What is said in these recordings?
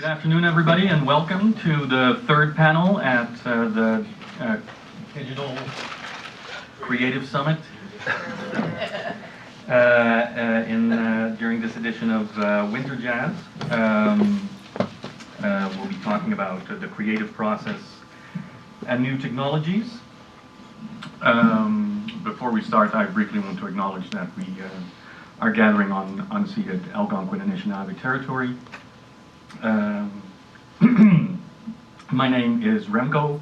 Good afternoon, everybody, and welcome to the third panel at the Digital Creative Summit during this edition of Winter Jazz. We'll be talking about the creative process and new technologies. Before we start, I briefly want to acknowledge that we are gathering on unceded Algonquin and Anishinaabe territory. My name is Remco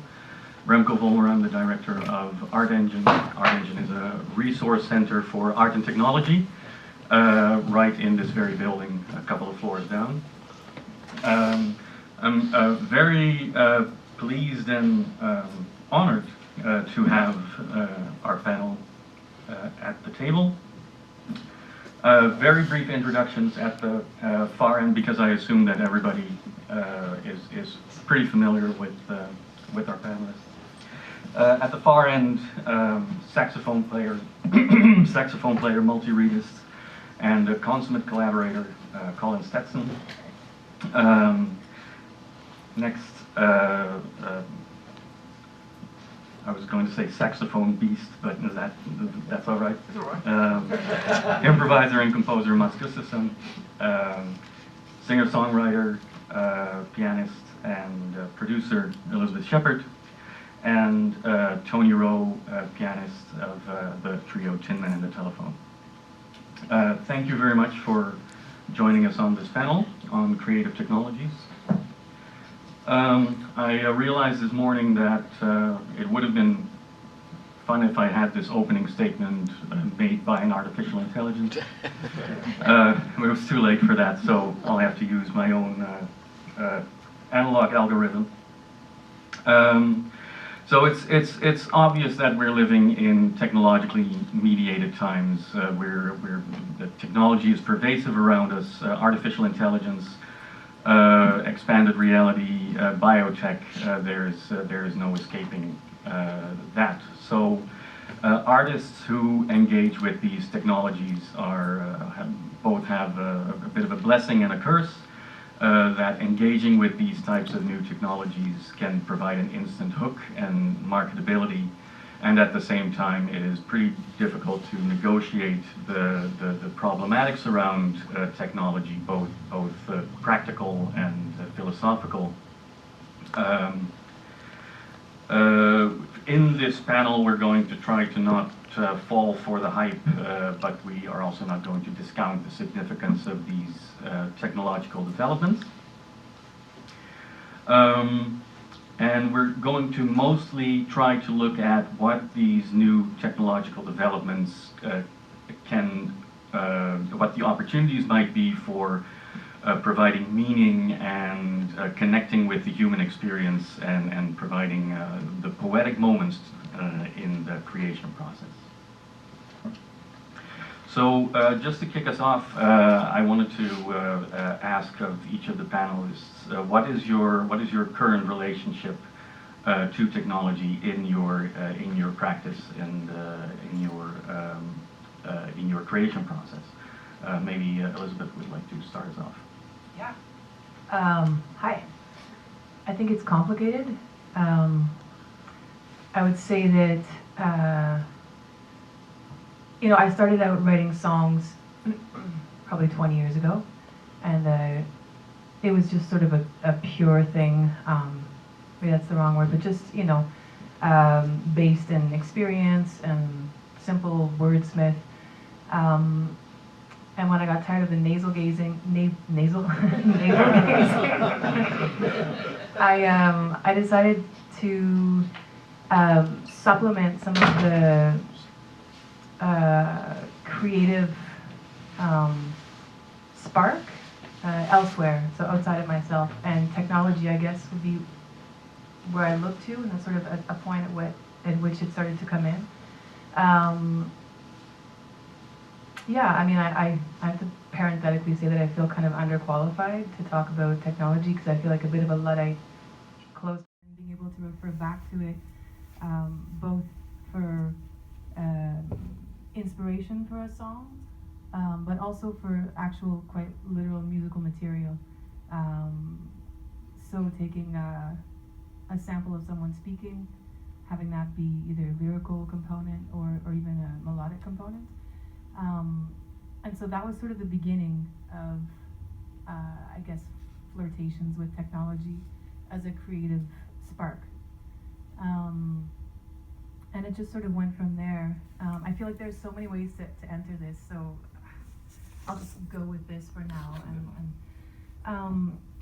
Volmer. I'm the director of Art Engine. Art Engine is a resource center for art and technology right in this very building, a couple of floors down. I'm very pleased and honored to have our panel at the table. Very brief introductions at the far end, because I assume that everybody is pretty familiar with our panelists. At the far end, saxophone player, multi-reedist, and a consummate collaborator, Colin Stetson. Next, I was going to say saxophone beast, but that's all right. It's all right. Improviser and composer Gustafsson, singer-songwriter, pianist, and producer Elizabeth Shepard, and Tony Rowe, pianist of the trio Tin Man and the Telephone. Thank you very much for joining us on this panel on creative technologies. I realized this morning that it would have been fun if I had this opening statement made by an artificial intelligence. It was too late for that, so I'll have to use my own analog algorithm. So it's obvious that we're living in technologically mediated times, where the technology is pervasive around us. Artificial intelligence, expanded reality, biotech, there is no escaping that. So artists who engage with these technologies both have a bit of a blessing and a curse, that engaging with these types of new technologies can provide an instant hook and marketability, and at the same time it is pretty difficult to negotiate the problematics around technology, both practical and philosophical. In this panel we're going to try to not fall for the hype, but we are also not going to discount the significance of these technological developments. And we're going to mostly try to look at what these new technological developments what the opportunities might be for providing meaning and connecting with the human experience, and providing the poetic moments in the creation process. So just to kick us off, I wanted to ask of each of the panelists, what is your current relationship to technology in your practice and in your creation process? Maybe Elizabeth would like to start us off. Yeah. Hi. I think it's complicated. I would say that I started out writing songs probably 20 years ago, and it was just sort of a pure thing. Maybe that's the wrong word, but just based in experience and simple wordsmith. And when I got tired of the navel gazing, I decided to supplement some of the creative spark elsewhere, so outside of myself. And technology, I guess, would be where I look to, and that's sort of a point at which it started to come in. Yeah, I mean, I have to parenthetically say that I feel kind of underqualified to talk about technology, because I feel like a bit of a Luddite, close, and being able to refer back to it, both for inspiration for a song, but also for actual, quite literal musical material. So taking a sample of someone speaking, having that be either a lyrical component or even a melodic component. And so that was sort of the beginning of, I guess, flirtations with technology as a creative spark. And it just sort of went from there. I feel like there's so many ways to enter this, so I'll just go with this for now.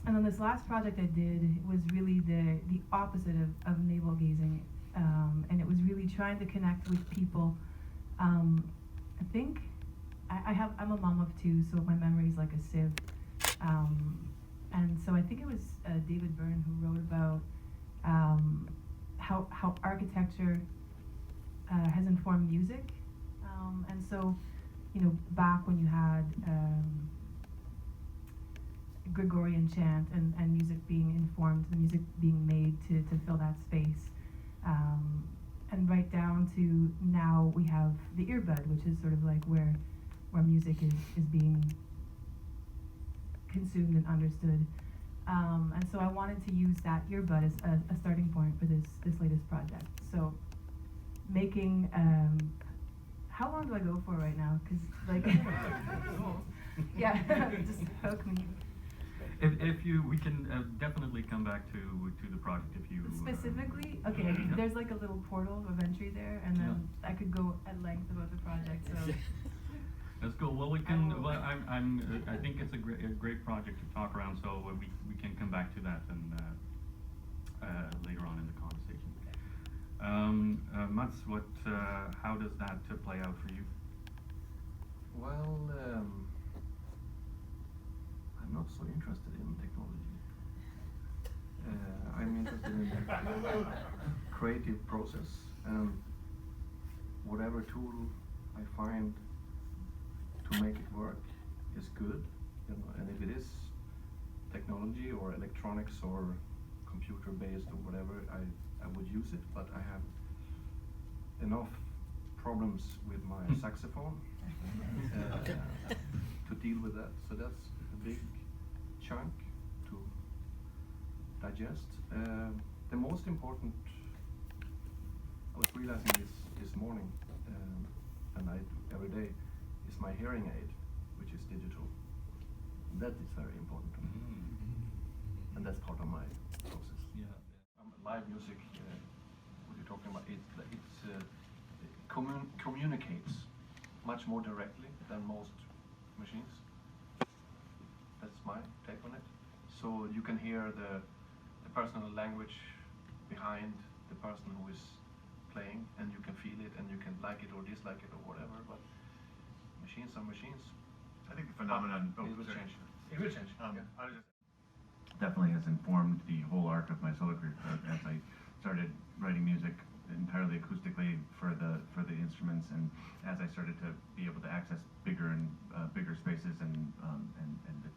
And then this last project I did was really the opposite of navel gazing, and it was really trying to connect with people. I think I'm a mom of two, so my memory is like a sieve. And so I think it was David Byrne who wrote about how architecture has informed music. And so, you know, back when you had Gregorian chant and music being informed, the music being made to fill that space. And right down to now we have the earbud, which is sort of like where music is being consumed and understood. And so I wanted to use that earbud as a starting point for this latest project. So making, how long do I go for right now? Because like, yeah, just hook me. If you, we can definitely come back to the project if you Specifically, okay. There's like a little portal of entry there, and then I could go at length about the project. So let's go. Well, we can. Well, I think it's a great project to talk around. So we can come back to that and later on in the conversation. Mats, how does that play out for you? Well, I'm not so interested in technology. I'm interested in the creative process, and whatever tool I find to make it work is good. You know, and if it is technology or electronics or computer-based or whatever, I would use it. But I have enough problems with my saxophone to deal with that. So that's a big chunk to digest. The most important, I was realizing this morning, and I do every day, is my hearing aid, which is digital. That is very important to me, and that's part of my process. Yeah. Live music, what you're talking about, it communicates much more directly than most machines. That's my take on it. So you can hear the personal language behind the person who is playing, and you can feel it, and you can like it or dislike it or whatever. But machines are machines. I think the phenomenon It will change. It will change. Yeah. I was just definitely has informed the whole arc of my solo career as I started writing music entirely acoustically for the instruments, and as I started to be able to access bigger and bigger spaces and the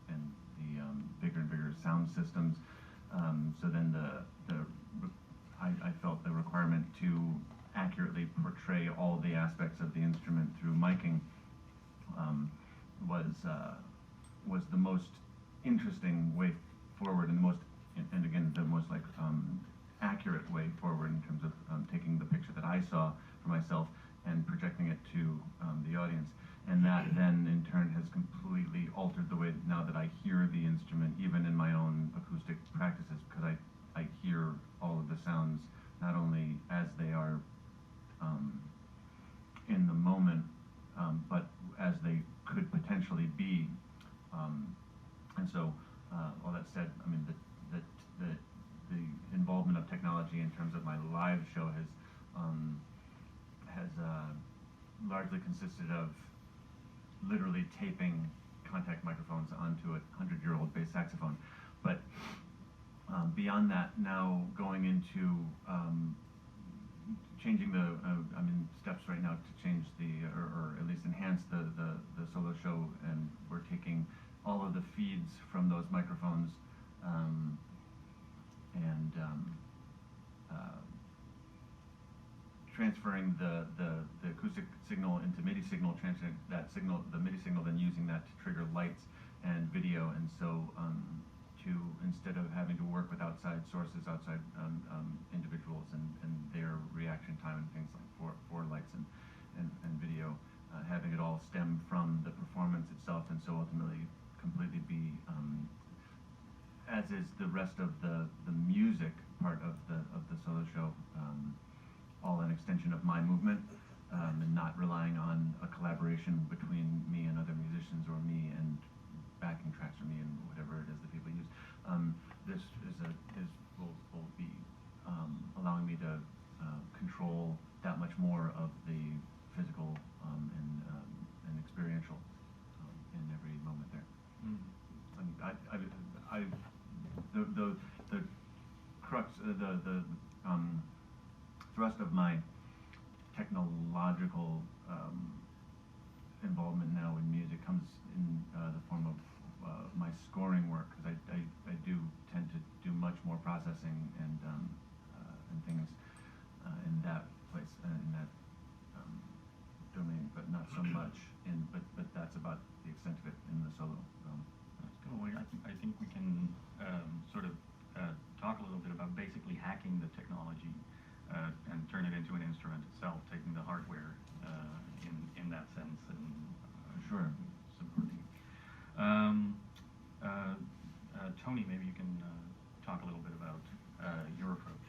bigger and bigger sound systems. So then I felt the requirement to accurately portray all the aspects of the instrument through miking was the most interesting way forward, and the most like accurate way forward in terms of taking the picture that I saw for myself and projecting it to the audience. And that then in turn has completely altered the way now that I hear the instrument, even in my own acoustic practices, because I hear all of the sounds not only as they are in the moment, but as they could potentially be. And so, all that said, I mean, the involvement of technology in terms of my live show has largely consisted of literally taping contact microphones onto a 100-year-old bass saxophone. But beyond that, now going into changing I'm in steps right now to change or at least enhance the solo show, and we're taking all of the feeds from those microphones and transferring the acoustic signal into MIDI signal, transferring that signal, the MIDI signal, then using that to trigger lights and video. And so to instead of having to work work with outside sources, outside individuals, and their reaction time and things like for likes and video, having it all stem from the performance itself, and so ultimately completely be, as is the rest of the music part of the solo show, all an extension of my movement, and not relying on a collaboration between me and other musicians, or me and backing tracks, or me and whatever it is that people use. This will be allowing me to control that much more of the physical and experiential in every moment there. And the crux, the thrust of my technological involvement now in music comes in the form of my scoring work, because I do tend to do much more processing and things in that place, in that domain, but not so much in, but that's about the extent of it in the solo realm. That's cool. Well, I think we can sort of talk a little bit about basically hacking the technology and turn it into an instrument itself, taking the hardware in that sense and Sure. subverting. Tony, maybe you can talk a little bit about your approach.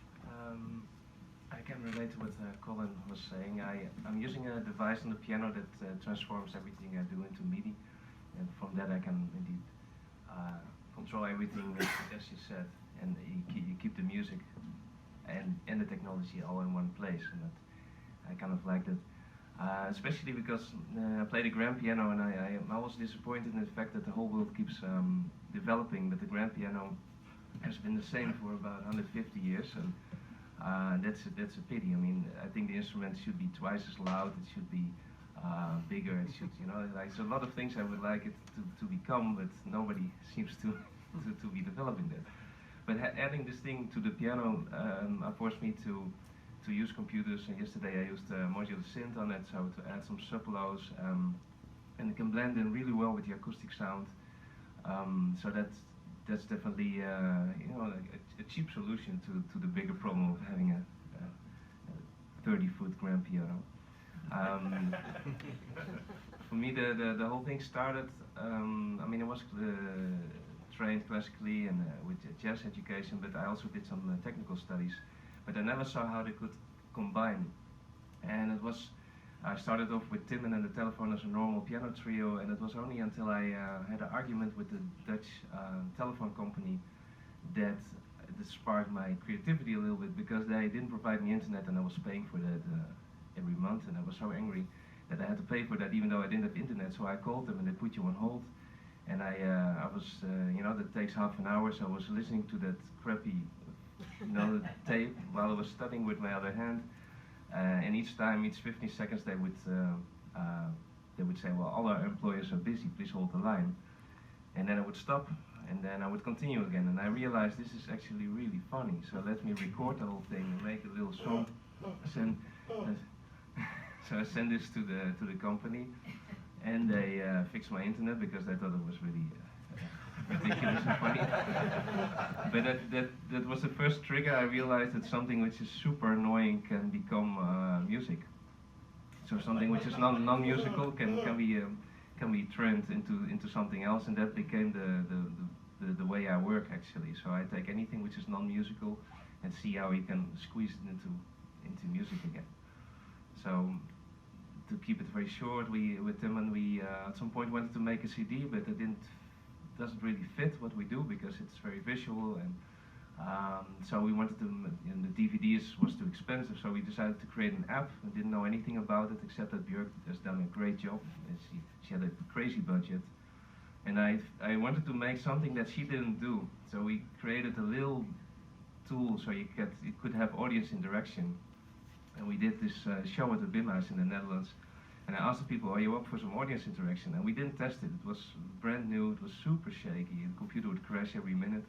I can relate to what Colin was saying. I'm using a device on the piano that transforms everything I do into MIDI, and from that I can indeed control everything as you said, and you keep the music and the technology all in one place, and that I kind of like that. Especially because I play the grand piano, and I'm always disappointed in the fact that the whole world keeps developing, but the grand piano has been the same for about 150 years, and that's a pity. I mean, I think the instruments should be twice as loud. It should be bigger. It should, like, so a lot of things I would like it to become, but nobody seems to be developing that. But adding this thing to the piano forced me to use computers, and yesterday I used modular synth on it, so to add some sub-lows, and it can blend in really well with the acoustic sound. So that's definitely a cheap solution to the bigger problem of having a 30-foot grand piano. For me, the whole thing started. I mean, I was trained classically and with jazz education, but I also did some technical studies. But I never saw how they could combine. And I started off with Tim and the Telephone as a normal piano trio, and it was only until I had an argument with the Dutch telephone company that it sparked my creativity a little bit, because they didn't provide me internet, and I was paying for that every month, and I was so angry that I had to pay for that even though I didn't have internet. So I called them, and they put you on hold, and I was, that takes half an hour, so I was listening to that crappy tape while I was studying with my other hand, and each 15 seconds they would say, well, all our employees are busy, please hold the line. And then I would stop, and then I would continue again, and I realized this is actually really funny, so let me record the whole thing and make a little song. So I sent this to the company, and they fixed my internet because they thought it was really ridiculous and funny. But that was the first trigger. I realized that something which is super annoying can become music. So something which is non-musical can be turned into something else, and that became the way I work actually. So I take anything which is non-musical and see how we can squeeze it into music again. So to keep it very short, with Tim and we at some point wanted to make a CD, but it doesn't really fit what we do because it's very visual, and so we wanted to, and the DVDs was too expensive, so we decided to create an app. We didn't know anything about it except that Björk has done a great job, and she had a crazy budget, and I wanted to make something that she didn't do, so we created a little tool so you could have audience interaction. And we did this show at the Bimhuis in the Netherlands, and I asked the people, are you up for some audience interaction? And we didn't test it. It was brand new, it was super shaky, the computer would crash every minute.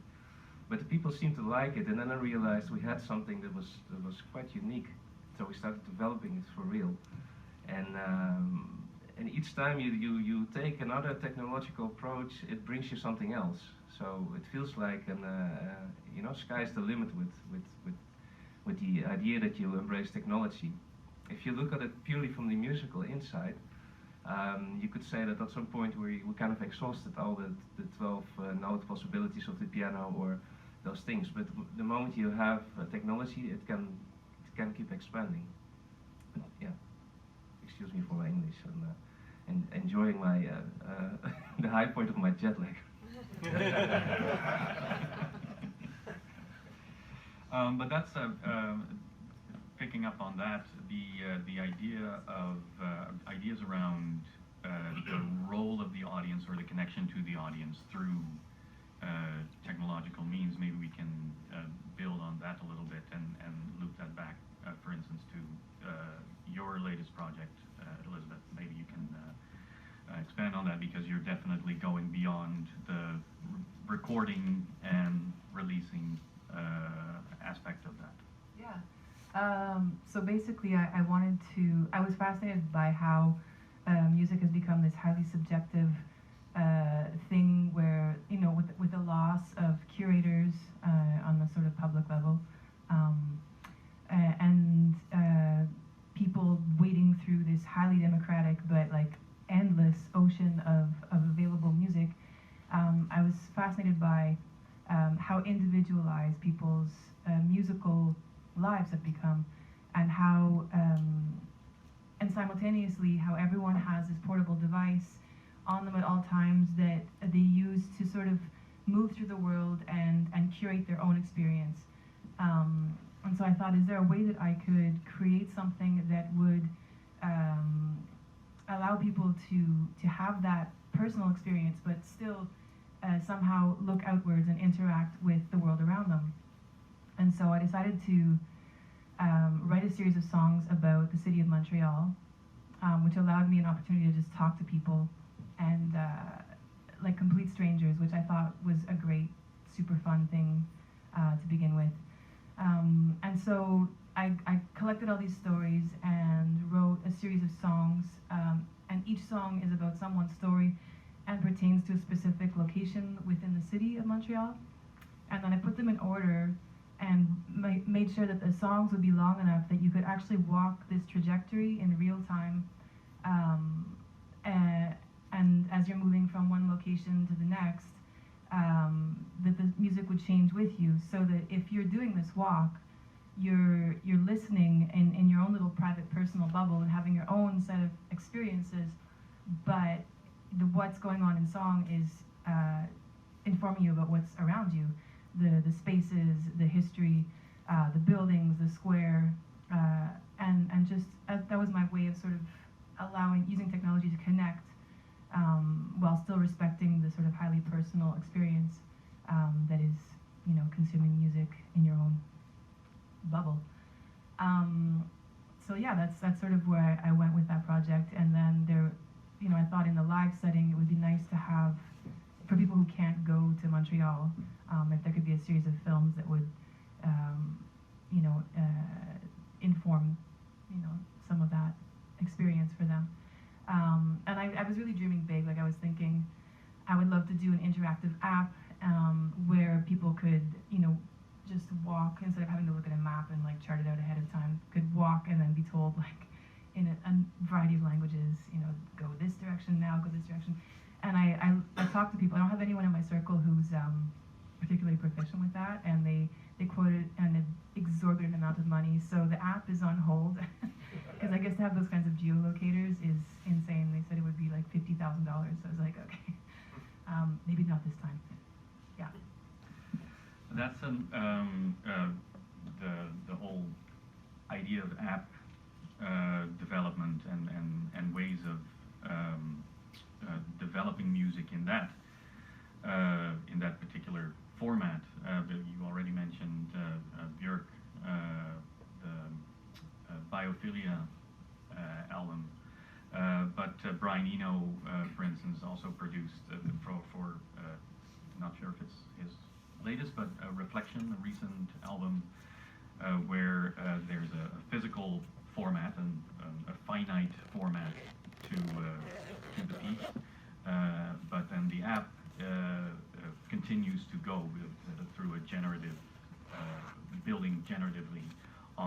But the people seemed to like it, and then I realized we had something that was quite unique. So we started developing it for real. And each time you take another technological approach, it brings you something else. So it feels like sky's the limit with the idea that you embrace technology. If you look at it purely from the musical inside, you could say that at some point we kind of exhausted all the 12 note possibilities of the piano or those things. But the moment you have technology, it can keep expanding. But, yeah, excuse me for my English and enjoying my the high point of my jet lag. But that's picking up on that, the idea of ideas around the role of the audience or the connection to the audience through technological means. Maybe we can build on that a little bit and loop that back, for instance, to your latest project, Elizabeth. Maybe you can expand on that, because you're definitely going beyond the recording and releasing aspect of that. Yeah. So basically, I was fascinated by how music has become this highly subjective thing where, you know, with the loss of curators on the sort of public level, and people wading through this highly democratic but like endless ocean of available music, I was fascinated by how individualized people's musical lives have become, and how and simultaneously how everyone has this portable device on them at all times that they use to sort of move through the world and curate their own experience. And so I thought, is there a way that I could create something that would allow people to have that personal experience, but still somehow look outwards and interact with the world around them? And so I decided to write a series of songs about the city of Montreal, which allowed me an opportunity to just talk to people and like complete strangers, which I thought was a great, super fun thing to begin with. And so I collected all these stories and wrote a series of songs, and each song is about someone's story and pertains to a specific location within the city of Montreal. And then I put them in order and made sure that the songs would be long enough that you could actually walk this trajectory in real time, and as you're moving from one location to the next, that the music would change with you, so that if you're doing this walk, you're listening in your own little private personal bubble and having your own set of experiences, but what's going on in song is informing you about what's around you, the spaces, the history, the buildings, the square, and just that was my way of sort of using technology to connect, while still respecting the sort of highly personal experience that is, you know, consuming music in your own bubble. So yeah, that's sort of where I went with that project. And then you know, I thought in the live setting it would be nice to have, for people who can't go to Montreal, if there could be a series of films that would, you know, inform, you know, some of that experience for them. And I was really dreaming big. Like, I was thinking I would love to do an interactive app where people could, you know, just walk instead of having to look at a map and like chart it out ahead of time. Could walk and then be told, like, in a variety of languages, you know, go this direction now, go this direction. And I talk to people. I don't have anyone in my circle who's particularly proficient with that, and they quoted an exorbitant amount of money. So the app is on hold, because I guess to have those kinds of geolocators is insane. They said it would be like $50,000. So I was like, okay, maybe not this time. Yeah. That's the whole idea of app development and ways of developing music in that particular format. You already mentioned Björk, the Biophilia album, but Brian Eno, for instance, also produced for not sure if it's his latest, but Reflection, a recent album where there's a physical format and a finite format to the piece, but then the app continues to go through a generative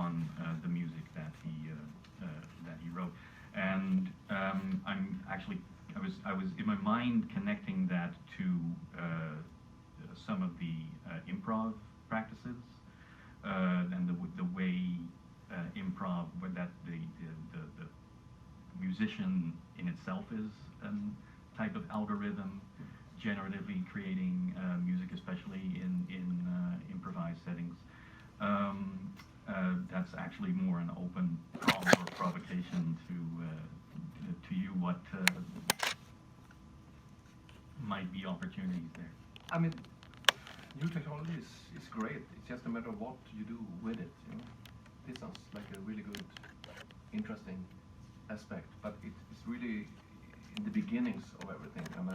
on the music that he wrote. And I'm actually, I was in my mind connecting that to some of the improv practices and the way improv, that the musician in itself is a type of algorithm, generatively creating music, especially in improvised settings. That's actually more an open call or provocation to you. What might be opportunities there? I mean, new technology is great. It's just a matter of what you do with it. You know, this sounds like a really good, interesting aspect, but it's really in the beginnings of everything, and I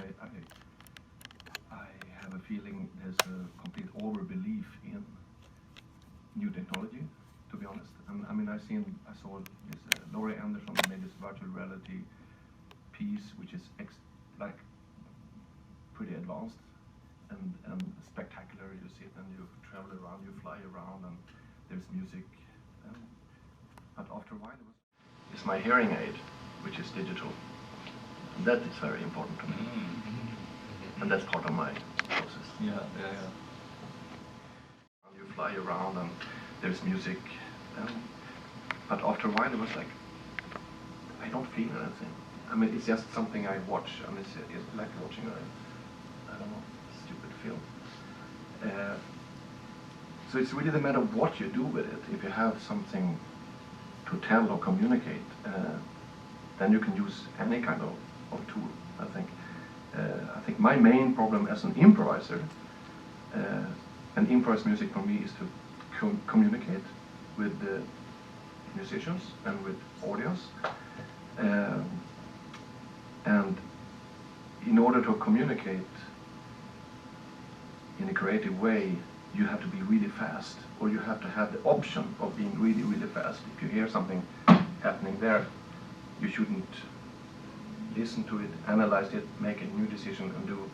have a feeling there's a complete overbelief in new technology, to be honest. I mean, I saw this Laurie Anderson made this virtual reality piece, which is like pretty advanced and spectacular. You sit and you travel around, you fly around, and there's music. But after a while, it's my hearing aid, which is digital. And that is very important to me, and that's part of my process. Yeah. You fly around and there's music, but after a while it was like, I don't feel anything. I mean, it's just something I watch, and it's like watching I don't know, stupid film. So it's really the matter of what you do with it. If you have something to tell or communicate, then you can use any kind of tool, I think. I think my main problem as an improviser, and improvised music for me is to communicate with the musicians and with audience. And in order to communicate in a creative way, you have to be really fast, or you have to have the option of being really, really fast. If you hear something happening there, you shouldn't listen to it, analyze it, make a new decision, and do.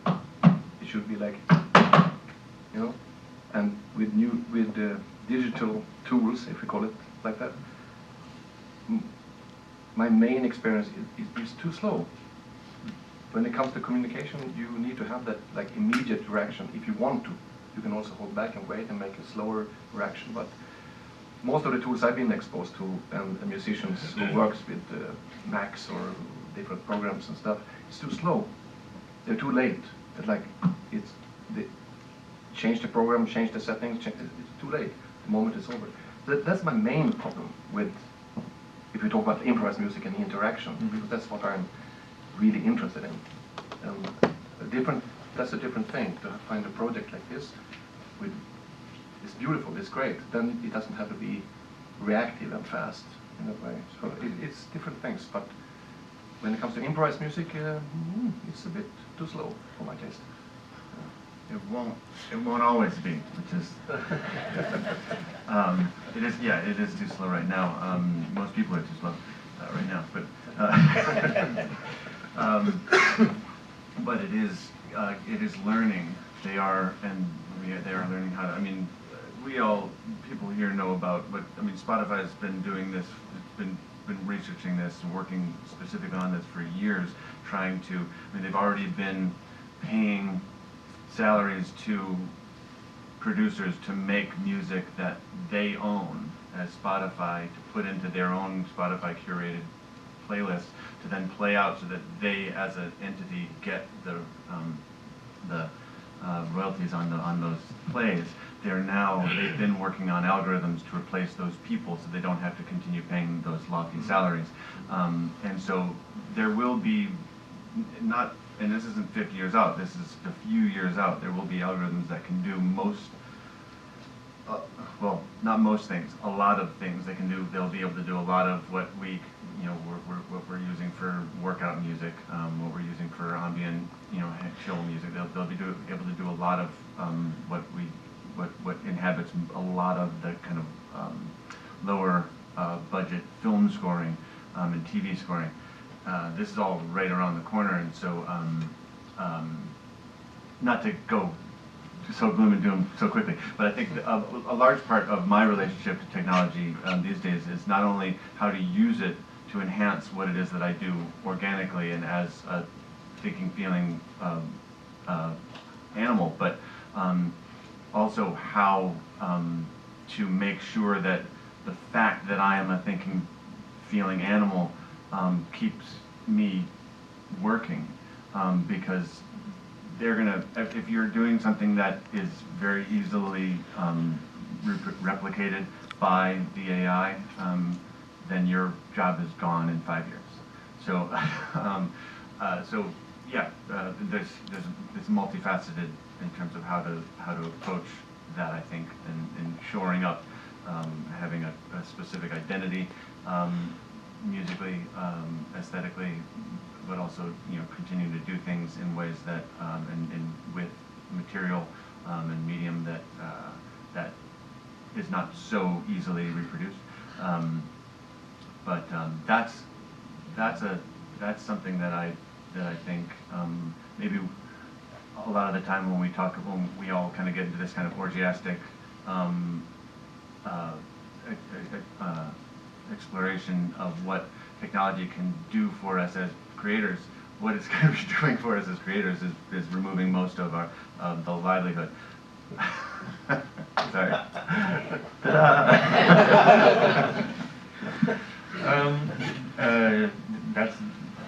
It should be like, you know. And with digital tools, if we call it like that, my main experience is too slow. When it comes to communication, you need to have that like immediate reaction. If you want to, you can also hold back and wait and make a slower reaction. But most of the tools I've been exposed to, and musicians who works with Macs or different programs and stuff, it's too slow. They're too late. It's like change the program, change the settings. It's too late. The moment is over. That's my main problem with, if we talk about improvised music and interaction, because that's what I'm really interested in. That's a different thing, to find a project like this. It's beautiful, it's great. Then it doesn't have to be reactive and fast in that way. So it's different things, but when it comes to improvised music, it's a bit too slow for my taste. It won't always be, which is it is too slow right now. Most people are too slow right now, but it is learning. They are learning how to. I mean, people here know about what. I mean, Spotify has been doing this. It's been researching this and working specifically on this for years, trying to. I mean, they've already been paying salaries to producers to make music that they own as Spotify, to put into their own Spotify curated playlists, to then play out so that they as an entity get the royalties on those plays. They've been working on algorithms to replace those people so they don't have to continue paying those lofty salaries. And so there will be not. And this isn't 50 years out, this is a few years out, there will be algorithms that can do not most things, a lot of things they can do. They'll be able to do a lot of what what we're using for workout music, what we're using for ambient, chill music. They'll be able to do a lot of what inhabits a lot of the kind of lower budget film scoring and TV scoring. This is all right around the corner, and so not to go so gloom and doom so quickly. But I think a large part of my relationship to technology these days is not only how to use it to enhance what it is that I do organically and as a thinking, feeling animal, but also how to make sure that the fact that I am a thinking, feeling animal keeps me working, because they're gonna, if you're doing something that is very easily replicated by the AI, then your job is gone in 5 years. So, it's multifaceted in terms of how to approach that, I think, and shoring up, having a specific identity, musically, aesthetically, but also continuing to do things in ways that and with material and medium that is not so easily reproduced. But that's something that I think maybe a lot of the time when we all kind of get into this kind of orgiastic exploration of what technology can do for us as creators, what it's going to be doing for us as creators is removing most of our the livelihood. Sorry. That's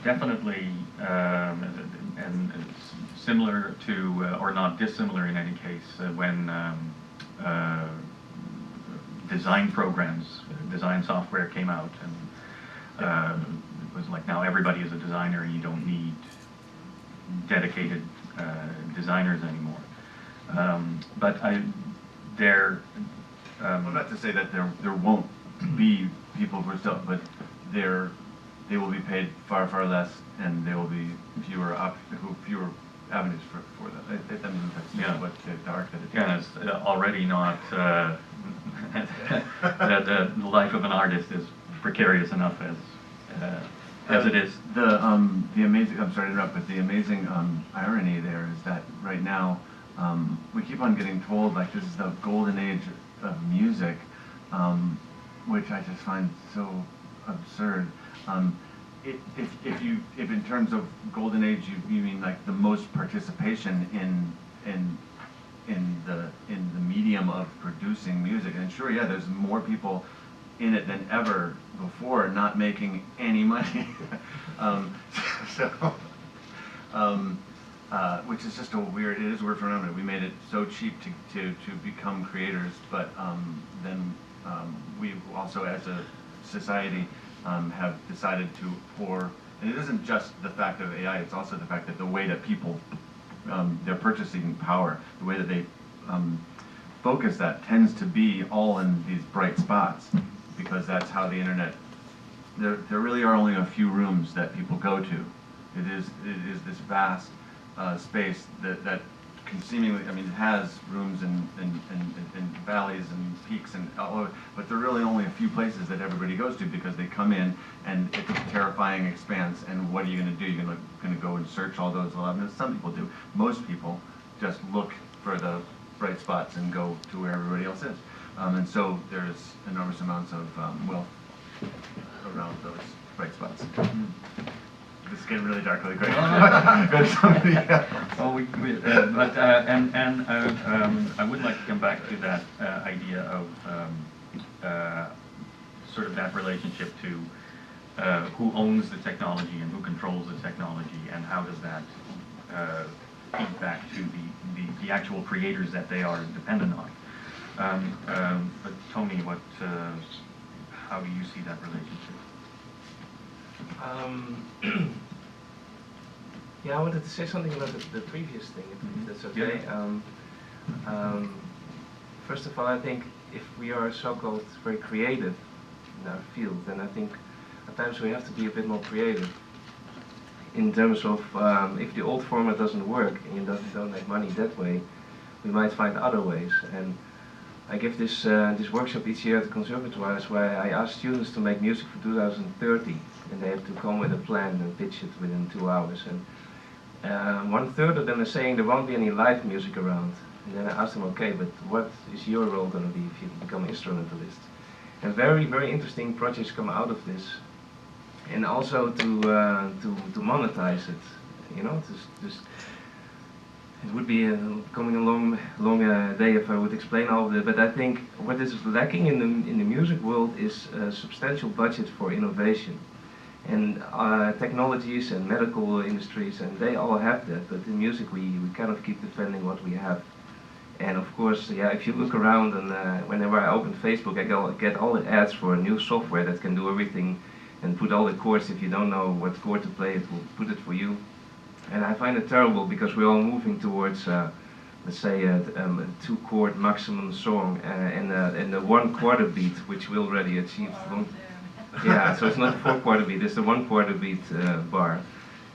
definitely and similar to, or not dissimilar in any case, when design programs, design software came out, and it was like now everybody is a designer and you don't need dedicated designers anymore. But well, not to say that there won't be people who are still, but they will be paid far, far less, and there will be fewer avenues for that. I mean, that's what the arc that it is. Yeah, it's already not, the life of an artist is precarious enough as it is. The amazing, I'm sorry to interrupt, but the amazing irony there is that right now we keep on getting told like this is the golden age of music, which I just find so absurd. If in terms of golden age you mean like the most participation in the medium of producing music, and sure, yeah, there's more people in it than ever before, not making any money. Which is just it is a weird phenomenon. We made it so cheap to become creators, but then we also as a society have decided to pour, and it isn't just the fact of AI, it's also the fact that the way that people, their purchasing power, the way that they focus that tends to be all in these bright spots, because that's how the internet, there really are only a few rooms that people go to. It is this vast space that can seemingly, I mean, it has rooms and valleys and peaks and all over, but there are really only a few places that everybody goes to because they come in and it's a terrifying expanse, and what are you going to do? You're going to go and search all those. I mean, some people do. Most people just look for the bright spots and go to where everybody else is. And so there's enormous amounts of wealth around those bright spots. This is getting really dark really quick. Go to somebody else. Well, I would like to come back to that idea of sort of that relationship to who owns the technology and who controls the technology, and how does that feed back to the actual creators that they are dependent on. But Tony, how do you see that relationship? Yeah, I wanted to say something about the previous thing, if that's okay. Yeah. First of all, I think if we are so-called very creative in our field, then I think at times we have to be a bit more creative in terms of if the old format doesn't work and you don't make money that way, we might find other ways. And I give this workshop each year at the conservatoires where I ask students to make music for 2030, and they have to come with a plan and pitch it within 2 hours. And 1/3 of them are saying there won't be any live music around, And then I asked him, okay, but what is your role going to be if you become instrumentalist? And very, very interesting projects come out of this. And also to monetize it, you know, just it would be coming a long day if I would explain all of it. But I think what is lacking in the music world is a substantial budget for innovation. And technologies and medical industries, and they all have that. But in music, we kind of keep defending what we have. And of course, yeah, if you look around and whenever I open Facebook, I get all the ads for new software that can do everything and put all the chords. If you don't know what chord to play, it will put it for you. And I find it terrible because we're all moving towards, let's say, a 2-chord maximum song and the 1/4 beat, which we already achieved. Yeah, so it's not a 4/4 beat, it's the 1/4 beat bar.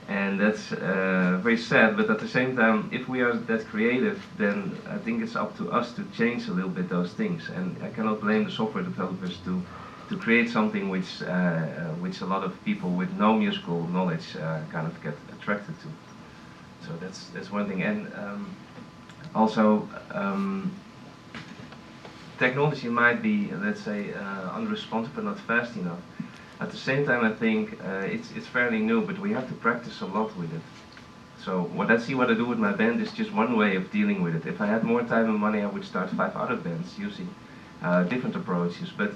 And that's very sad, but at the same time, if we are that creative, then I think it's up to us to change a little bit those things. And I cannot blame the software developers to create something which a lot of people with no musical knowledge kind of get attracted to. So that's one thing. And also, technology might be, let's say, unresponsive but not fast enough. At the same time, I think it's fairly new, but we have to practice a lot with it. So what I do with my band is just one way of dealing with it. If I had more time and money, I would start 5 other bands using different approaches. But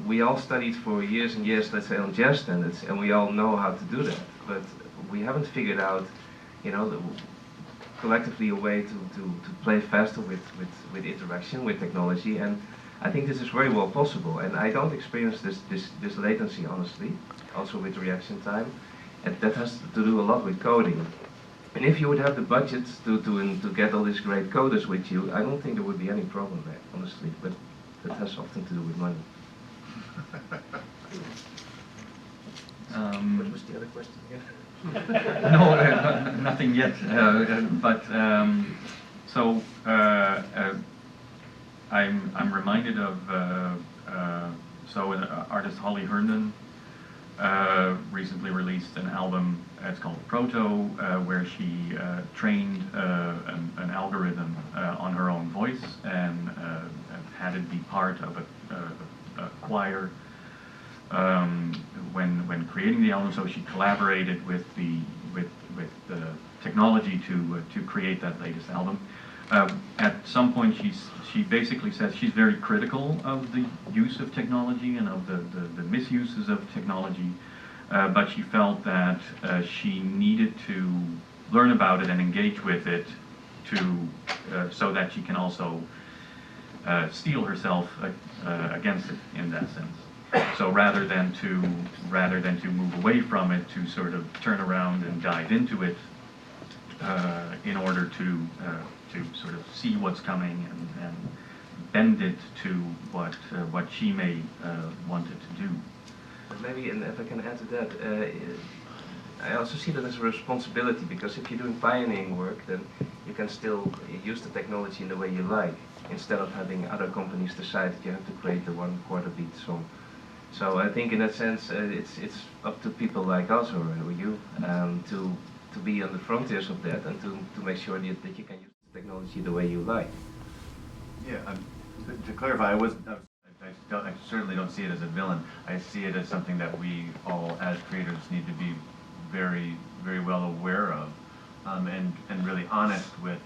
we all studied for years and years, let's say, on jazz standards, and we all know how to do that. But we haven't figured out, you know, collectively a way to play faster with interaction, with technology. And I think this is very well possible, and I don't experience this latency, honestly, also with reaction time. And that has to do a lot with coding. And if you would have the budget to get all these great coders with you, I don't think there would be any problem there, honestly. But that has often to do with money. What was the other question again? No, nothing yet. I'm reminded of artist Holly Herndon recently released an album. It's called Proto, where she trained an algorithm on her own voice and had it be part of a choir when creating the album. So she collaborated with the technology to create that latest album. At some point, she basically says she's very critical of the use of technology and of the misuses of technology, but she felt that she needed to learn about it and engage with it so that she can also steel herself against it in that sense. So rather than to move away from it, to sort of turn around and dive into it in order to sort of see what's coming and bend it to what she may want it to do. Maybe, and if I can add to that, I also see that as a responsibility, because if you're doing pioneering work, then you can still use the technology in the way you like, instead of having other companies decide that you have to create the 1/4 beat song. So I think in that sense, it's up to people like us or you to be on the frontiers of that and to make sure that you can use the technology the way you like. Yeah, to clarify, I certainly don't see it as a villain. I see it as something that we all, as creators, need to be very, very well aware of, and really honest with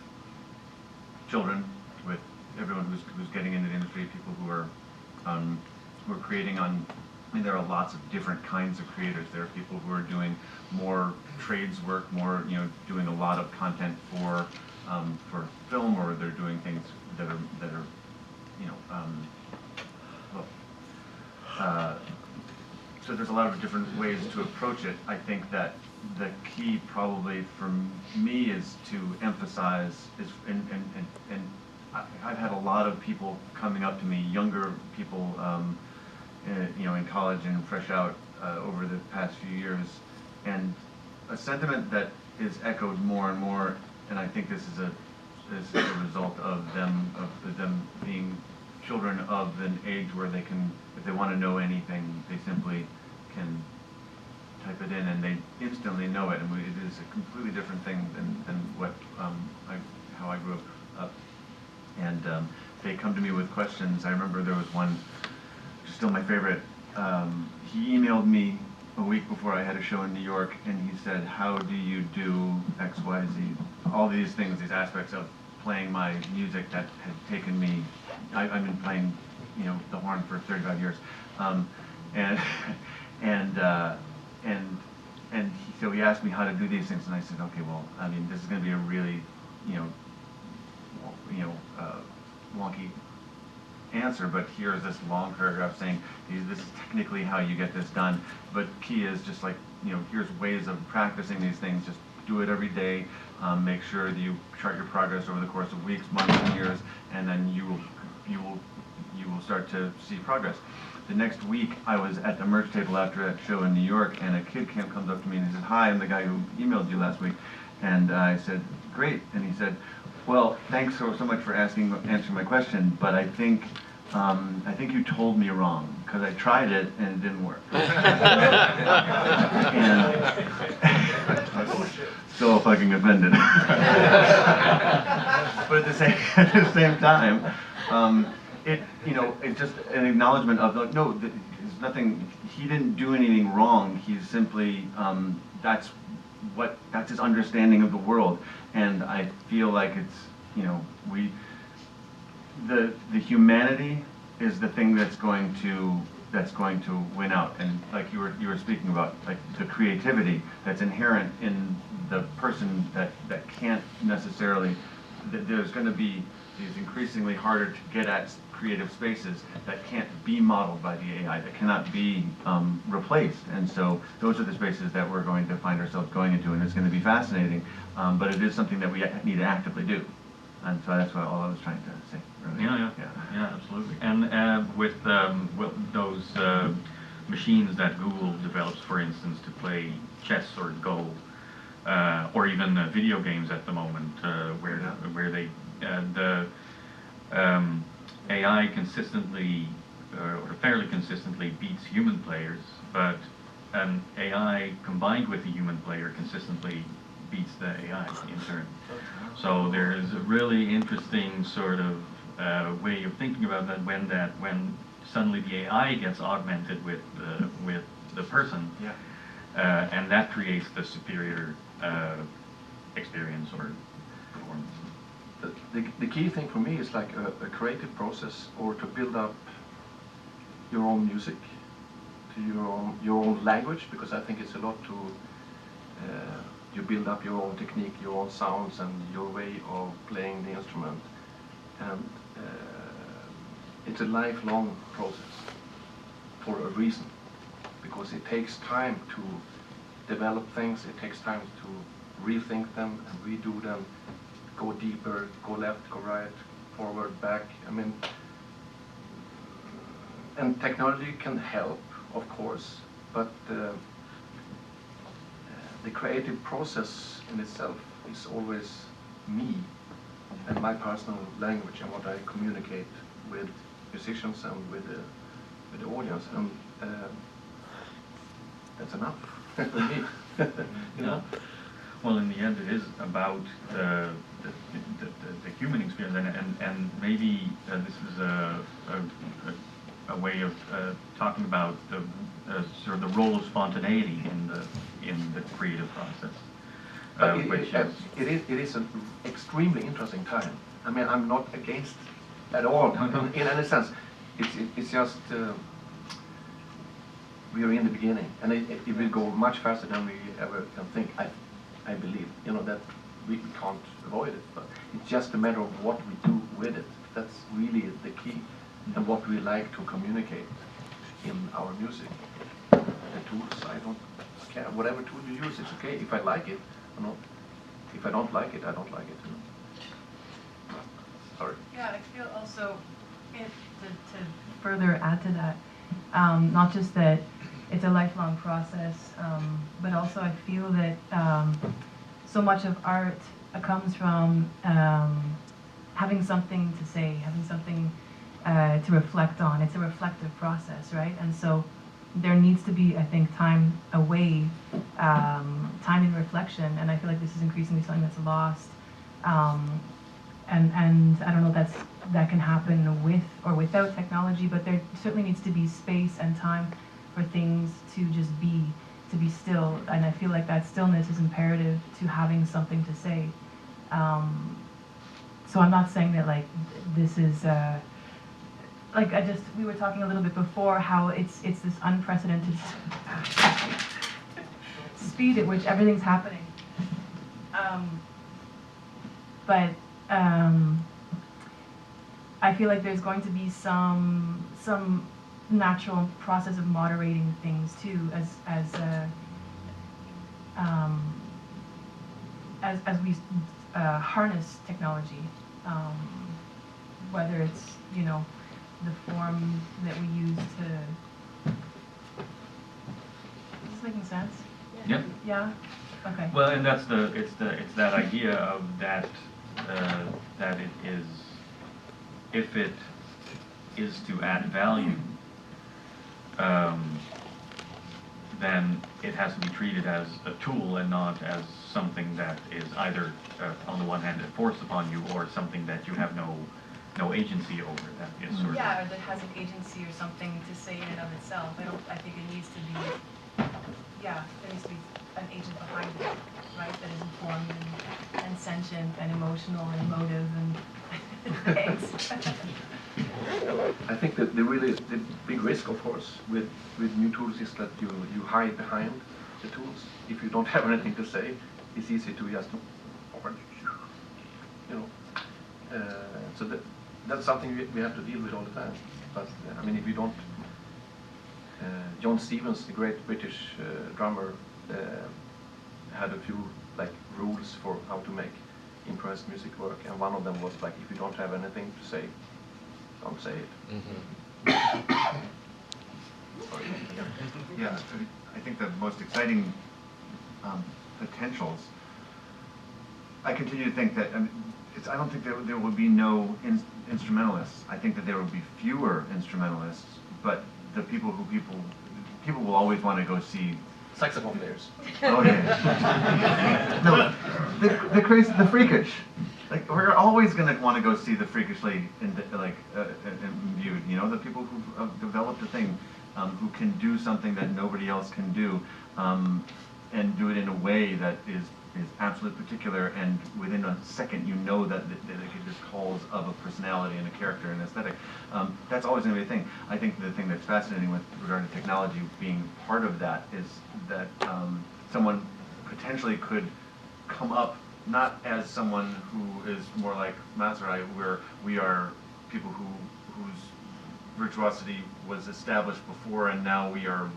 children, with everyone who's getting into the industry, people who are creating on. I mean, there are lots of different kinds of creators. There are people who are doing more trades work, more, you know, doing a lot of content for film, or they're doing things that are you know, so there's a lot of different ways to approach it. I think that the key probably for me is to emphasize and I've had a lot of people coming up to me, younger people, you know, in college and fresh out over the past few years, and a sentiment that is echoed more and more, and I think this is a result of them being children of an age where they can, if they want to know anything, they simply can type it in and they instantly know it, and it is a completely different thing than what how I grew up and they come to me with questions. I remember there was one, still my favorite. He emailed me a week before I had a show in New York, and he said, "How do you do X, Y, Z?" All these things, these aspects of playing my music that had taken me. I've been playing, you know, the horn for 35 years, and so he asked me how to do these things, and I said, okay, well, I mean, this is going to be a really, wonky answer, but here's this long paragraph saying this is technically how you get this done. But key is just like, here's ways of practicing these things. Just do it every day. Make sure that you chart your progress over the course of weeks, months, and years, and then you will start to see progress. The next week, I was at the merch table after a show in New York, and a kid comes up to me and he said, "Hi, I'm the guy who emailed you last week." And I said, "Great." And he said, "Well, thanks so much for answering my question, but I think you told me wrong, because I tried it and it didn't work." And so fucking offended. But at the same time, it's just an acknowledgement of no, there's nothing. He didn't do anything wrong. He's simply that's his understanding of the world, and I feel like it's the humanity is the thing that's going to win out. And like you were speaking about, like the creativity that's inherent in the person that can't necessarily. There's going to be these increasingly harder to get at creative spaces that can't be modeled by the AI, that cannot be replaced. And so those are the spaces that we're going to find ourselves going into, and it's going to be fascinating. But it is something that we need to actively do. And so that's all I was trying to say. Really. Yeah, absolutely. And with those machines that Google develops, for instance, to play chess or Go, or even video games at the moment, where they the AI consistently or fairly consistently beats human players, but an AI combined with a human player consistently beats the AI in turn. So there is a really interesting sort of way of thinking about that when suddenly the AI gets augmented with the person, and that creates the superior experience or performance. The key thing for me is like a creative process, or to build up your own music, to your own language, because I think it's a lot to you build up your own technique, your own sounds, and your way of playing the instrument, and it's a lifelong process for a reason, because it takes time to develop things, it takes time to rethink them and redo them, go deeper, go left, go right, forward, back. I mean, and technology can help, of course, but the creative process in itself is always me and my personal language and what I communicate with musicians and with the audience, and that's enough for me. You know? Well, in the end, it is about the human experience, and maybe this is a way of talking about the sort of the role of spontaneity in the creative process. It is an extremely interesting time. I mean, I'm not against at all in any sense. It's just we are in the beginning, and it will go much faster than we ever can think. I believe, that we can't avoid it, but it's just a matter of what we do with it. That's really the key, and what we like to communicate in our music. The tools, I don't care. Whatever tool you use, it's okay. If I like it or not. If I don't like it, I don't like it. Sorry. Yeah, I feel also, to further add to that, not just that it's a lifelong process, but also I feel that so much of art comes from having something to say, having something to reflect on. It's a reflective process, right? And so there needs to be, I think, time away, time in reflection, and I feel like this is increasingly something that's lost and I don't know if that can happen with or without technology, but there certainly needs to be space and time for things to just be still, and I feel like that stillness is imperative to having something to say. So I'm not saying that like this is like we were talking a little bit before how it's this unprecedented speed at which everything's happening. But I feel like there's going to be some natural process of moderating things too, as we harness technology, whether it's the form that we use to. Is this making sense? Yeah. Yeah. Okay. Well, and it's that idea of that that it is, if it is to add value, then it has to be treated as a tool and not as something that is either on the one hand forced upon you or something that you have no agency over. That is sort of, yeah, or that has an agency or something to say in and of itself. I think it needs to be, yeah, there needs to be an agent behind it, right? That is informed and sentient and emotional and emotive and thanks. I think that the big risk, of course, with new tools is that you hide behind the tools. If you don't have anything to say, it's easy to just, so that's something we have to deal with all the time. But I mean, if you don't, John Stevens, the great British drummer, had a few like rules for how to make improvised music work, and one of them was like, if you don't have anything to say, don't say it. Sorry. Yeah, I think the most exciting potentials. I continue to think that I don't think there will be no instrumentalists. I think that there will be fewer instrumentalists, but the people will always want to go see Saxophone players. Oh yeah. No, the crazy, the freakish. Like we're always going to want to go see the freakishly imbued. You know, the people who developed the thing, who can do something that nobody else can do, and do it in a way that is absolutely particular. And within a second, you know that it just calls of a personality and a character and aesthetic. That's always going to be a thing. I think the thing that's fascinating with regard to technology being part of that is that someone potentially could come up not as someone who is more like Maserai, where we are people whose virtuosity was established before, and now we are,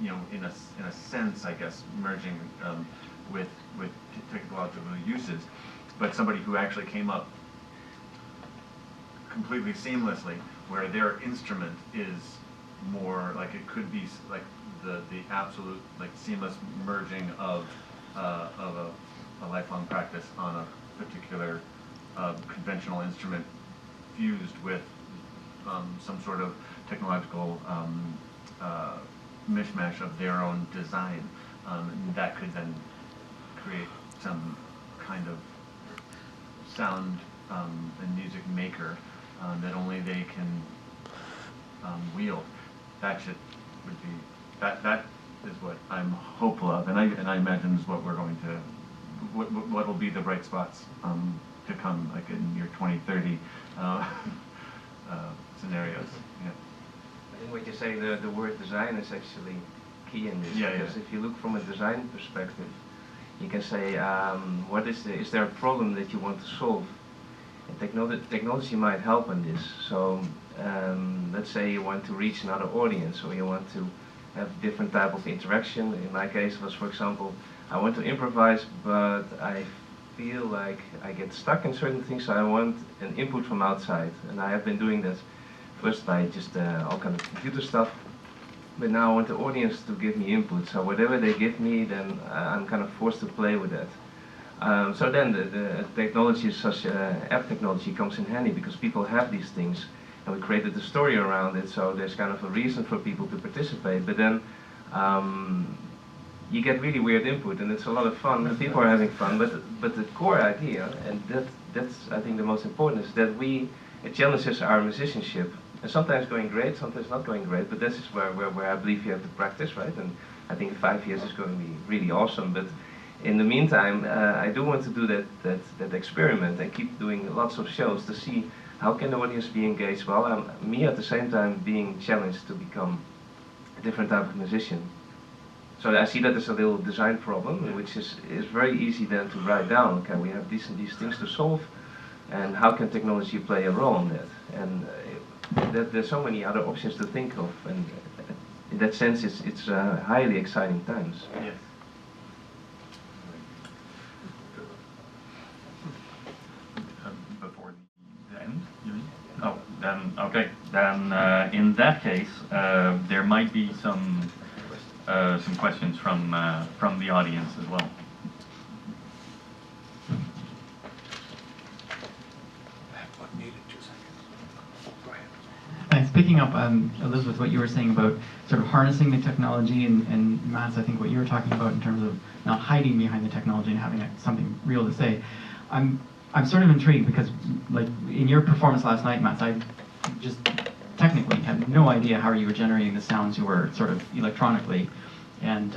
you know, in a sense, I guess, merging with technological uses, but somebody who actually came up completely seamlessly, where their instrument is more like it could be like the absolute like seamless merging of a lifelong practice on a particular conventional instrument fused with some sort of technological mishmash of their own design, and that could then create some kind of sound and music maker that only they can wield. That would be that is what I'm hopeful of, and I imagine is what we're going to what will be the bright spots to come, like in your 2030 scenarios. Yeah. I think what you say, the word design is actually key in this, Yeah, because yeah. if you look from a design perspective, you can say, what is there a problem that you want to solve? And technology might help in this. So let's say you want to reach another audience, or you want to have different type of interaction. In my case, it was, for example, I want to improvise, but I feel like I get stuck in certain things, so I want an input from outside. And I have been doing that first by just all kind of computer stuff, but now I want the audience to give me input. So whatever they give me, then I'm kind of forced to play with that. So then the technology, such app technology, comes in handy, because people have these things, and we created a story around it, so there's kind of a reason for people to participate. But then you get really weird input, and it's a lot of fun, and people are having fun, but the core idea, and that's I think the most important is that it challenges our musicianship. And sometimes going great, sometimes not going great, but this is where I believe you have to practice, right? And I think 5 years is going to be really awesome. But in the meantime, I do want to do that experiment and keep doing lots of shows to see how can the audience be engaged well. Me at the same time being challenged to become a different type of musician. So I see that as a little design problem, which is very easy then to write down. Okay, we have these and these things to solve, and how can technology play a role in that? And there's so many other options to think of, and in that sense, it's highly exciting times. Yes. Before the end, you mean? Oh, then okay. Then in that case, there might be some questions from the audience as well. Thanks. Picking up, Elizabeth, what you were saying about sort of harnessing the technology, and Mats, I think what you were talking about in terms of not hiding behind the technology and having something real to say. I'm sort of intrigued because, like, in your performance last night, Mats, I just technically had no idea how you were generating the sounds you were sort of electronically. And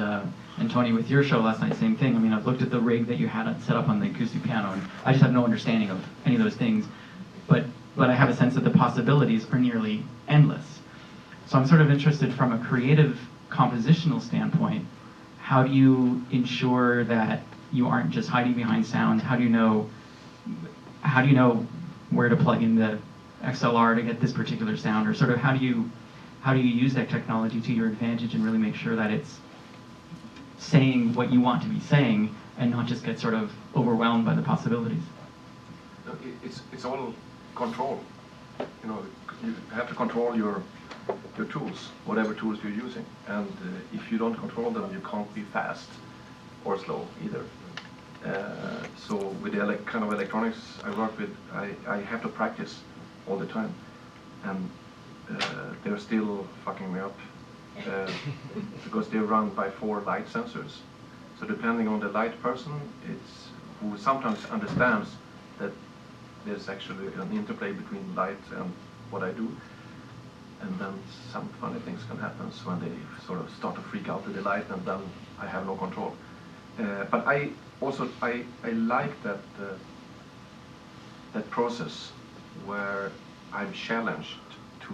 Tony, with your show last night, same thing. I mean, I've looked at the rig that you had set up on the acoustic piano, and I just have no understanding of any of those things. But I have a sense that the possibilities are nearly endless. So I'm sort of interested from a creative compositional standpoint, how do you ensure that you aren't just hiding behind sound? How do you know where to plug in the XLR to get this particular sound, or sort of how do you use that technology to your advantage and really make sure that it's saying what you want to be saying and not just get sort of overwhelmed by the possibilities? It's all control. You know, you have to control your tools, whatever tools you're using. And if you don't control them, you can't be fast or slow either. So with the kind of electronics I work with, I have to practice all the time. And they're still fucking me up because they're run by 4 light sensors. So depending on the light person, who sometimes understands that there's actually an interplay between light and what I do, and then some funny things can happen when they sort of start to freak out with the light, and then I have no control. But I like that process where I'm challenged to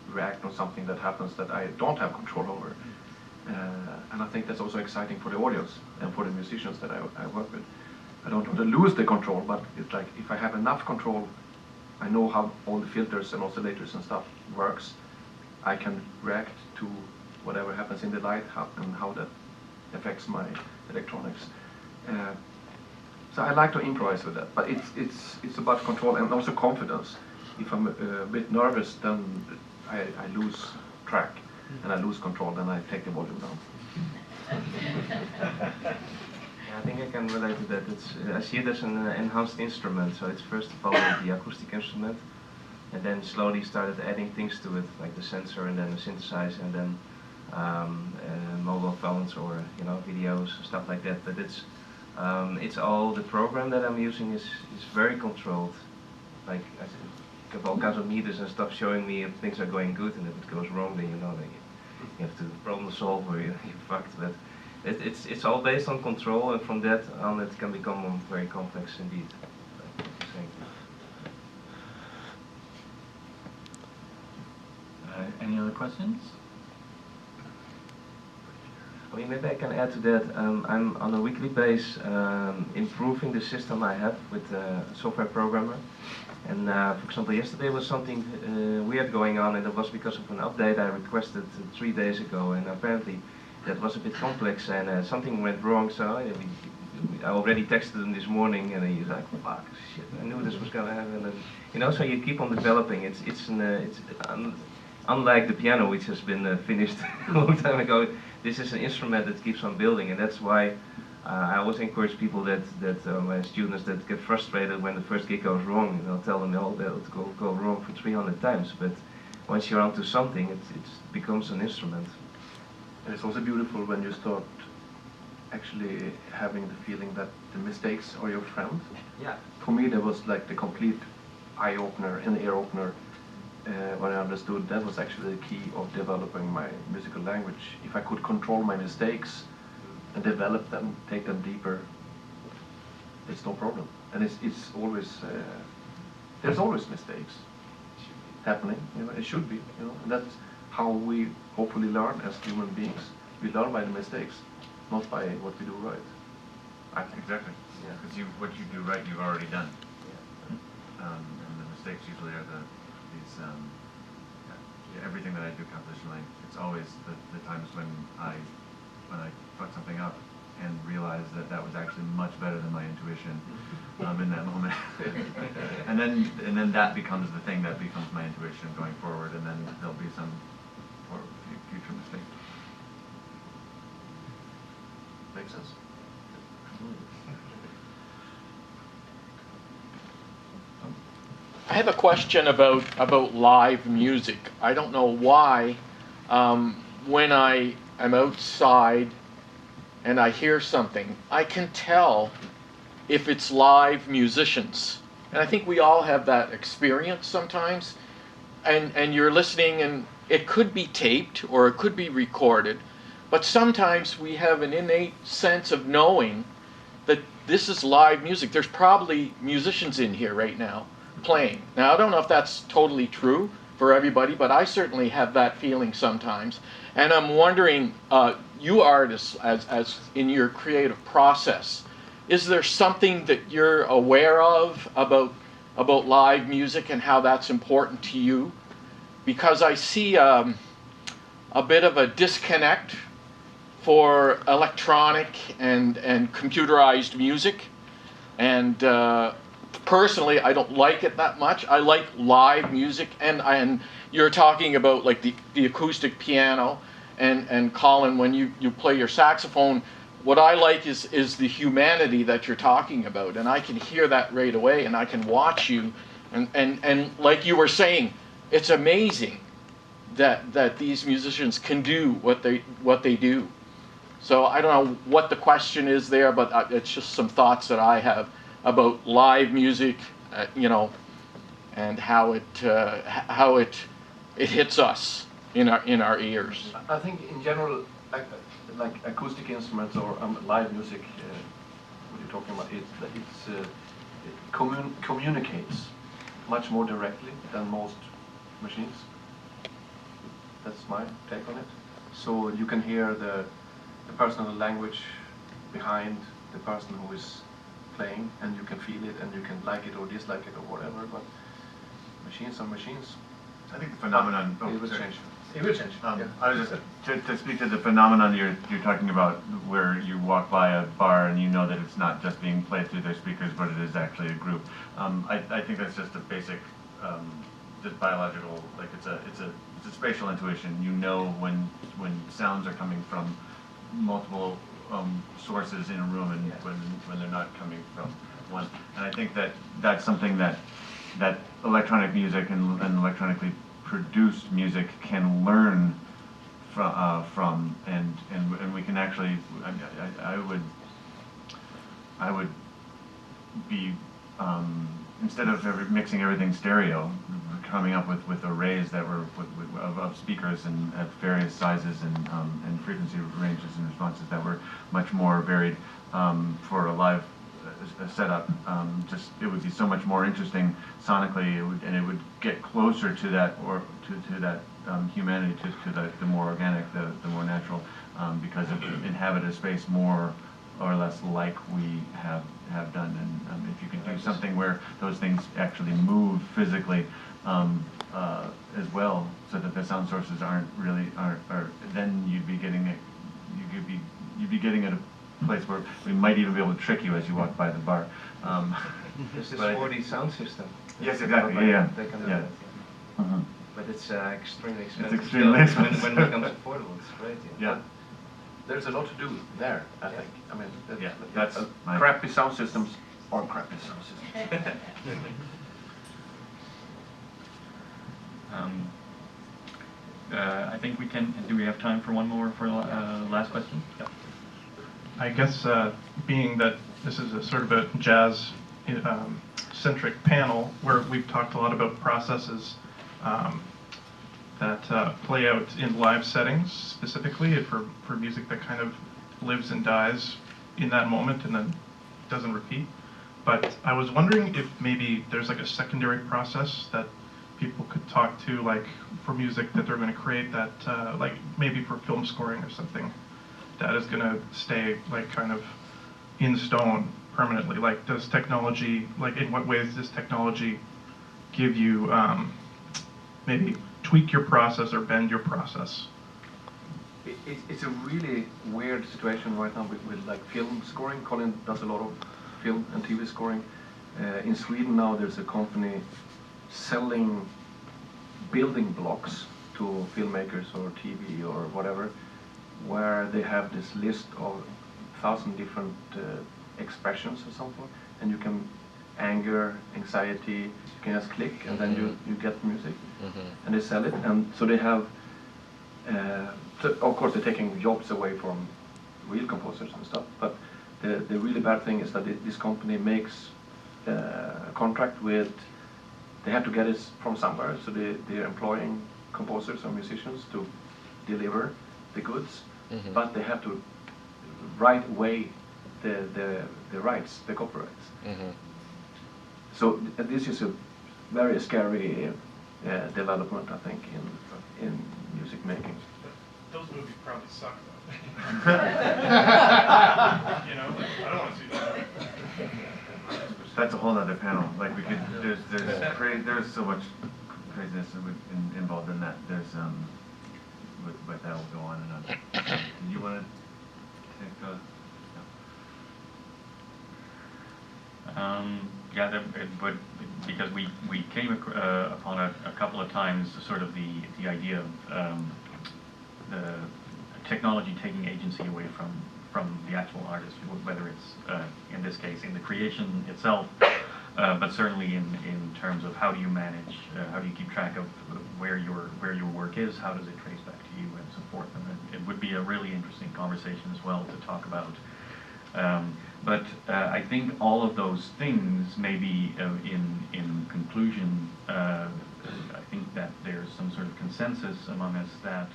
react on something that happens that I don't have control over. And I think that's also exciting for the audience and for the musicians that I work with. I don't want to lose the control, but it's like if I have enough control, I know how all the filters and oscillators and stuff works. I can react to whatever happens in the light and how that affects my electronics. So I like to improvise with that, but it's about control and also confidence. If I'm a bit nervous, then I lose track and I lose control, then I take the volume down. I think I can relate to that. I see it as an enhanced instrument. So it's first of all the acoustic instrument, and then slowly started adding things to it, like the sensor and then the synthesizer and then mobile phones or videos, stuff like that. But it's all the program that I'm using is very controlled. Like I have all kinds of meters and stuff showing me if things are going good, and if it goes wrong, then you have to problem solve or you're fucked. But it's all based on control, and from that on it can become very complex indeed. Any other questions? I mean, maybe I can add to that. I'm on a weekly basis improving the system I have with a software programmer. And for example, yesterday was something weird going on, and it was because of an update I requested 3 days ago, and apparently that was a bit complex, and something went wrong. So I already texted him this morning, and he's like, "Fuck, shit! I knew this was gonna happen." And so you keep on developing. It's unlike the piano, which has been finished a long time ago. This is an instrument that keeps on building, and that's why I always encourage people that my students that get frustrated when the first gig goes wrong. I'll tell them, "Oh, that'll go wrong for 300 times." But once you're onto something, it becomes an instrument. And it's also beautiful when you start actually having the feeling that the mistakes are your friend. Yeah. For me, that was like the complete eye opener and ear opener when I understood that was actually the key of developing my musical language. If I could control my mistakes and develop them, take them deeper, it's no problem. And it's always there's always mistakes happening. You know, it should be. You know, and that's how we hopefully learn as human beings. We learn by the mistakes, not by what we do right. Exactly. Yeah. Because what you do right, you've already done. And the mistakes usually are everything that I do compositionally. It's always the times when I fuck something up and realize that that was actually much better than my intuition in that moment. and then that becomes the thing that becomes my intuition going forward, and then there'll be some future mistake. Makes sense. I have a question about live music. I don't know why when I am outside and I hear something, I can tell if it's live musicians. And I think we all have that experience sometimes. And you're listening and it could be taped or it could be recorded, but sometimes we have an innate sense of knowing that this is live music. There's probably musicians in here right now playing. Now, I don't know if that's totally true for everybody, but I certainly have that feeling sometimes. And I'm wondering, you artists, as in your creative process, is there something that you're aware of about live music and how that's important to you? Because I see a bit of a disconnect for electronic and computerized music, and personally, I don't like it that much. I like live music, and you're talking about like the acoustic piano, and Colin, when you play your saxophone, what I like is the humanity that you're talking about, and I can hear that right away, and I can watch you, and like you were saying, it's amazing that these musicians can do what they do. So I don't know what the question is there, but it's just some thoughts that I have about live music, and how it hits us in our ears. I think in general, like acoustic instruments or live music, what you're talking about, it communicates much more directly than most machines. That's my take on it. So you can hear the personal language behind the person who is playing, and you can feel it, and you can like it or dislike it or whatever. But machines are machines. I think the phenomenon. It will sorry. change. It will change. Yeah. I was just to speak to the phenomenon you're talking about, where you walk by a bar and you know that it's not just being played through their speakers, but it is actually a group. I think that's just a basic, just biological. Like it's a spatial intuition. You know when sounds are coming from multiple sources in a room, and when they're not coming from one. And I think that's something that electronic music and electronically produced music can learn from, and we can actually. I would be instead of mixing everything stereo, coming up with arrays that were of speakers and at various sizes and frequency ranges and responses that were much more varied for a live setup. Just it would be so much more interesting sonically, and it would get closer to that to that humanity, to the more organic, the more natural, because it inhabited a space more or less like we have done. And if you could do something where those things actually move physically as well, so that the sound sources aren't then you'd be getting it. You'd be getting at a place where we might even be able to trick you as you walk by the bar. There's this 4D sound system. Yes, exactly. Yeah. They can do Yeah. that. Uh-huh. But it's extremely expensive. It's extremely still. expensive. When it becomes affordable, it's great. Yeah. There's a lot to do there, I think. I mean, That's my- crappy sound systems are crappy sound systems. I think we can. Do we have time for one more for last question? Yeah. I guess being that this is a sort of a jazz centric panel where we've talked a lot about processes that play out in live settings specifically for music that kind of lives and dies in that moment and then doesn't repeat. But I was wondering if maybe there's like a secondary process that people could talk to, like for music that they're going to create that, like maybe for film scoring or something, that is going to stay like kind of in stone permanently. Like does technology, like in what ways does technology give you, maybe tweak your process or bend your process? It's a really weird situation right now with like film scoring. Colin does a lot of film and TV scoring. In Sweden now there's a company selling building blocks to filmmakers or TV or whatever, where they have this list of 1,000 different expressions or something, and you can anger, anxiety, you can just click and then you get music, and they sell it. And so they have so of course they're taking jobs away from real composers and stuff, but the really bad thing is that this company makes a contract with, they have to get it from somewhere, so they're employing composers or musicians to deliver the goods, but they have to write away the rights, the copyrights. So this is a very scary development, I think, in music making. Those movies probably suck though. You know, like, I don't want to see that. That's a whole other panel. Like we could, there's so much craziness involved in that. There's but that will go on and on. Do you want to take a? Yeah, it would, because we came upon a couple of times sort of the idea of the technology taking agency away from the actual artist, whether it's in this case in the creation itself, but certainly in terms of how do you manage, how do you keep track of where your work is, how does it trace back to you, and so forth. And it would be a really interesting conversation as well to talk about. But I think all of those things, maybe in conclusion, I think that there's some sort of consensus among us that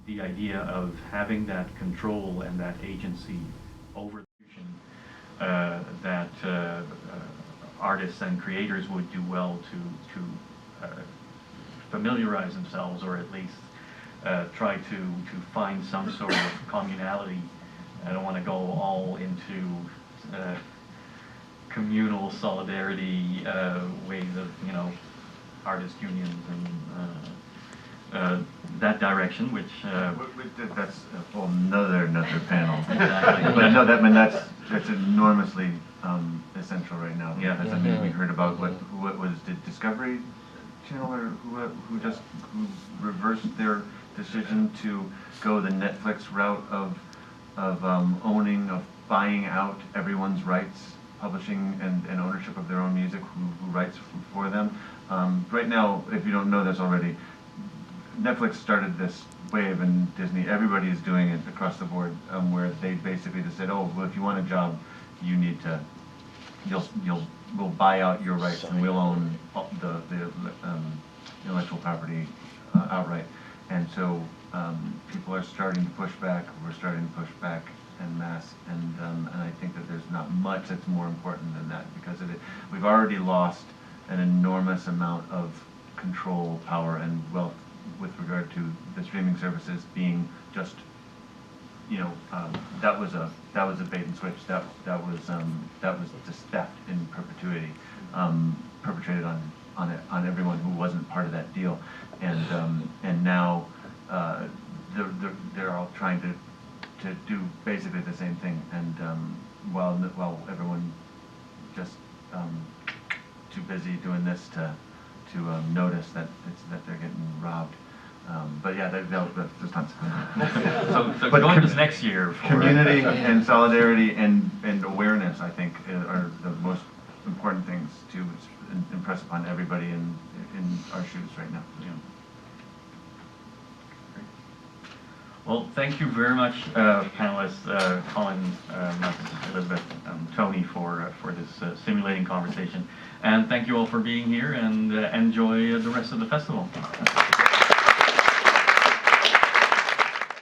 the idea of having that control and that agency over the creation, that artists and creators would do well to familiarize themselves, or at least try to find some sort of communality. I don't want to go all into communal solidarity ways of, artist unions and that direction, which that's a whole another panel. Exactly. But no, that's enormously essential right now. Yeah. Because, I mean, we heard about what was the Discovery Channel, or who reversed their decision to go the Netflix route of owning, of buying out everyone's rights, publishing and ownership of their own music, who writes for them. Right now, if you don't know this already, Netflix started this wave, and Disney, everybody is doing it across the board, where they basically just said, oh, well, if you want a job, you need to, we'll buy out your rights, and we'll own the intellectual property outright. And so people are starting to push back. We're starting to push back en masse, and I think that there's not much that's more important than that, because we've already lost an enormous amount of control, power, and wealth with regard to the streaming services being just, that was a bait and switch. That was just theft in perpetuity, perpetrated on everyone who wasn't part of that deal, and now they're all trying to do basically the same thing, and while everyone just too busy doing this to notice that they're getting robbed. But yeah, there's tons. So join us next year for community and solidarity and awareness, I think, are the most important things to impress upon everybody in our shoes right now. Yeah. Well, thank you very much, panelists, Colin, Mats, Elizabeth, Tony, for this simulating conversation. And thank you all for being here, and enjoy the rest of the festival.